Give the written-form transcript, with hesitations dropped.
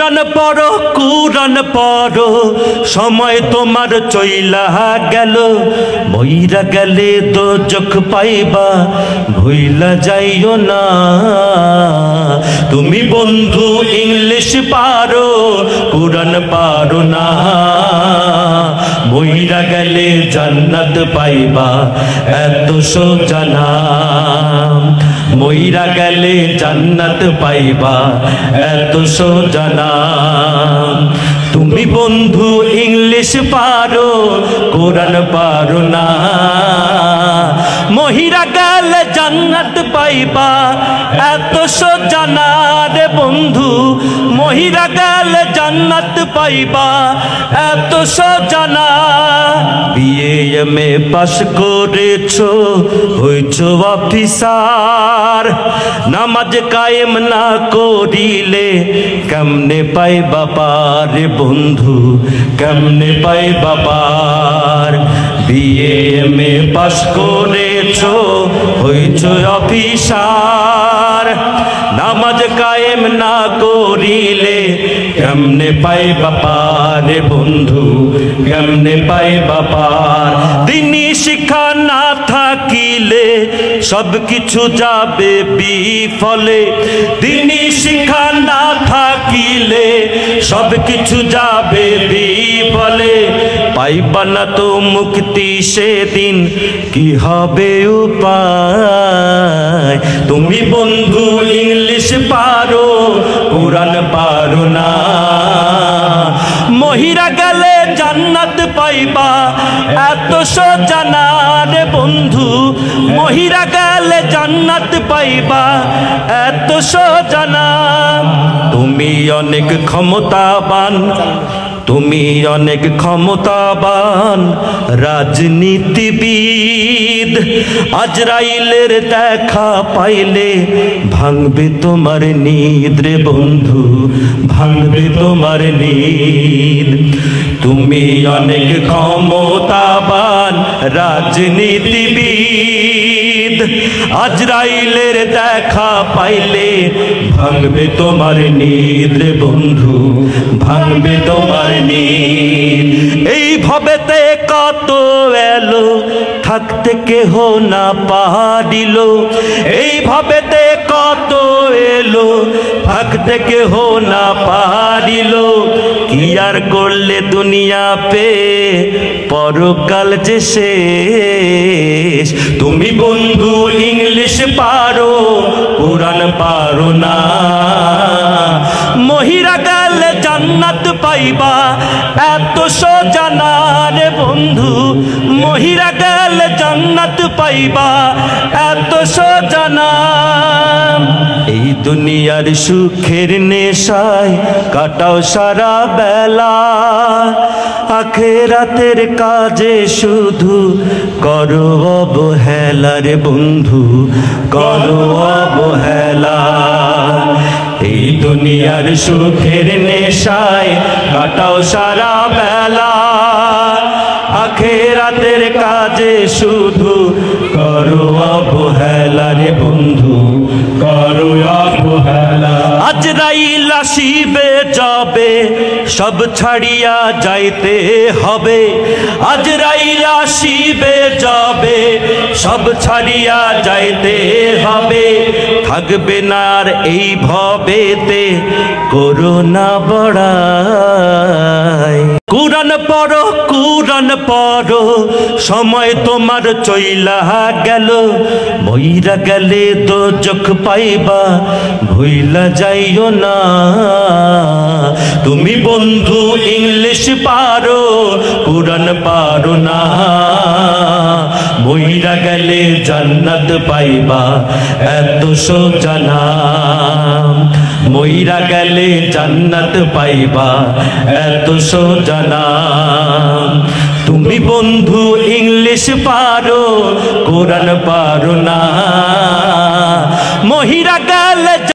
কুরআন পড়ো কুরআন পড়ো সময় তোমার চইলা গেল মইরা গেলে দোজখ পাইবা ভুইলা যাইও না তুমি বন্ধু ইংলিশ পারো কুরআন পারো না মইরা গেলে জান্নাত পাইবা এত সোজা না মইরা গেলে জান্নাত পাইবা এত সোজা না তুমি বন্ধু ইংলিশ পারো কুরআন পারো না মহিরা গেলে জান্নাত পাইবা এত সোজা না রে বন্ধু মহিরা গেলে জান্নাত পাইবা এত সোজা না বিএ এমএ পাস করেছো হইছো অফিসার নামাজ কায়েম না করিলে কেমনে পাইবা পার রে বন্ধু কেমনে পাইবা পার বিএ এমএ পাস করেছো হইছো অফিসার নামাজ কায়েম না করিলে কেমনে পাইবা পার বন্ধু কেমনে পাইবা পার দিনী শিক্ষা না থাকিলে সব কিছু যাবে বিফলে দিনী শিক্ষা না থাকিলে সব কিছু যাবে বিফলে পাইবা না তো মুক্তি সেদিন কি হবে উপায় তুমি বন্ধু ইংলিশ পারো কুরআন পারো না মহিরা গেলে জান্নাত পাইবা এত সোজা না রে বন্ধু মহিরা গেলে জান্নাত পাইবা এত সোজা না তুমি অনেক ক্ষমতাবান তুমি অনেক ক্ষমতাবান রাজনীতিবিদ আজরাইলের দেখা পাইলে ভাঙবে তোমার নিদ রে বন্ধু ভাঙবে তোমার নিদ তুমি অনেক ক্ষমতাবান রাজনীতিবিদ আজরাইলের দেখা পাইলে ভাঙবে তোমার নিদ রে বন্ধু ভাঙবে তোমার নিদ এই ভবেতে কত এলো থাকতে কেহ না পারিল এই ভবেতে কত এলো থাকতে কেহ না পারিল কি আর করলে দুনিয়া পে পরকাল যে শেষ তুমি বন্ধু ইংলিশ পারো কুরআন পারো না মহিরা গেলে জান্নাত পাইবা এত সোজা না রে বন্ধু মহিরা গেলে জান্নাত পাইবা এত সোজা না এই দুনিয়ার সুখের নেশায় কাটাও সারা বেলা আখিরাতের কাজে শুধু করো অবহেলা রে বন্ধু করো অবহেলা এই দুনিয়ার সুখের নেশায় কাটাও সারা বেলা আখিরাতের কাজে শুধু করো অবহেলা রে বন্ধু করো অবহেলা আজরাইল আসিবে যাবে সব ছাড়িয়া যাইতে হবে আজরাইল আসিবে যাবে সব ছাড়িয়া যাইতে হবে থাকবে না আর এই ভবেতে করোনা বড়াই কুরআন পড়ো কুরআন পড়ো সময় তোমার চইলা গেল মইরা গেলে দোজখ পাইবা ভুইলা যাইও না তুমি বন্ধু ইংলিশ পারো কুরআন পারো না মইরা গেলে জান্নাত পাইবা এত সোজা না মইরা গেলে জান্নাত পাইবা এত সোজা না তুমি বন্ধু ইংলিশ পারো কুরআন পারো না মহিরা